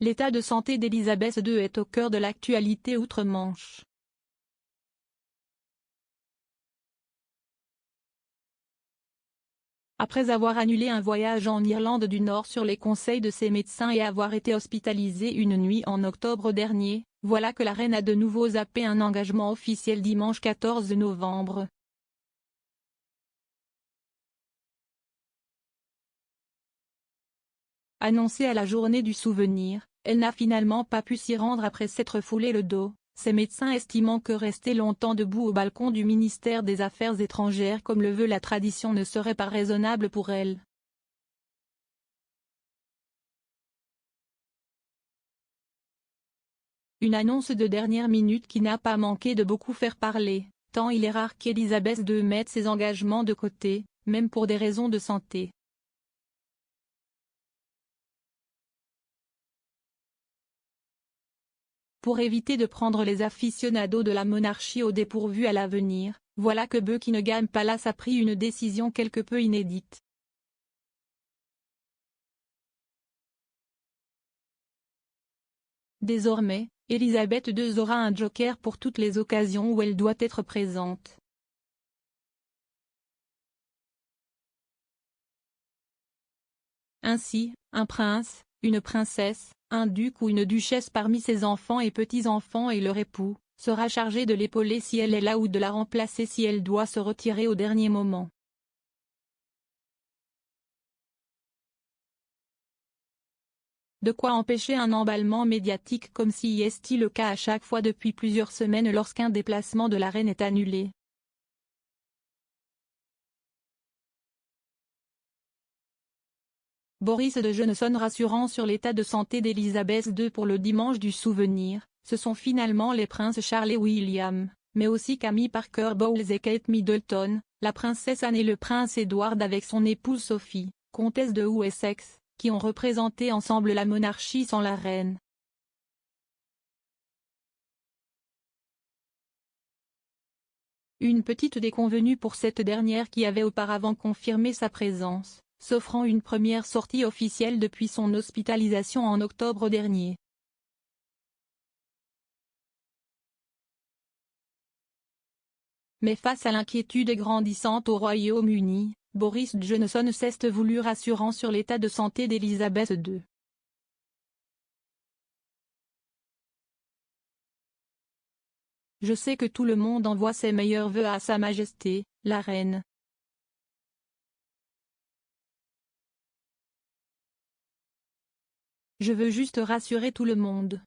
l'état de santé d'Elisabeth II est au cœur de l'actualité outre-Manche. Après avoir annulé un voyage en Irlande du Nord sur les conseils de ses médecins et avoir été hospitalisée une nuit en octobre dernier, voilà que la reine a de nouveau zappé un engagement officiel dimanche 14 novembre. Annoncée à la journée du souvenir, elle n'a finalement pas pu s'y rendre après s'être foulé le dos, ses médecins estimant que rester longtemps debout au balcon du ministère des Affaires étrangères comme le veut la tradition ne serait pas raisonnable pour elle. Une annonce de dernière minute qui n'a pas manqué de beaucoup faire parler, tant il est rare qu'Elisabeth II mette ses engagements de côté, même pour des raisons de santé. Pour éviter de prendre les aficionados de la monarchie au dépourvu à l'avenir, voilà que Buckingham Palace a pris une décision quelque peu inédite. Désormais, Elisabeth II aura un joker pour toutes les occasions où elle doit être présente. Ainsi, un prince, une princesse, un duc ou une duchesse parmi ses enfants et petits-enfants et leur époux, sera chargé de l'épauler si elle est là ou de la remplacer si elle doit se retirer au dernier moment. De quoi empêcher un emballement médiatique comme si est le cas à chaque fois depuis plusieurs semaines lorsqu'un déplacement de la reine est annulé. Boris Johnson rassurant sur l'état de santé d'Elisabeth II pour le dimanche du souvenir, ce sont finalement les princes Charles et William, mais aussi Camille Parker Bowles et Kate Middleton, la princesse Anne et le prince Edward avec son épouse Sophie, comtesse de Wessex, qui ont représenté ensemble la monarchie sans la reine. Une petite déconvenue pour cette dernière qui avait auparavant confirmé sa présence, s'offrant une première sortie officielle depuis son hospitalisation en octobre dernier. Mais face à l'inquiétude grandissante au Royaume-Uni, Boris Johnson s'est voulu rassurant sur l'état de santé d'Elisabeth II. Je sais que tout le monde envoie ses meilleurs vœux à Sa Majesté, la Reine. Je veux juste rassurer tout le monde.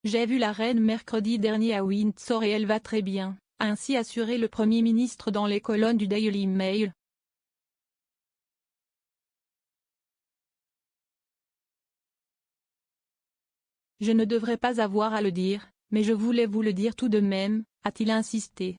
J'ai vu la reine mercredi dernier à Windsor et elle va très bien, a ainsi assuré le Premier ministre dans les colonnes du Daily Mail. Je ne devrais pas avoir à le dire, mais je voulais vous le dire tout de même, a-t-il insisté.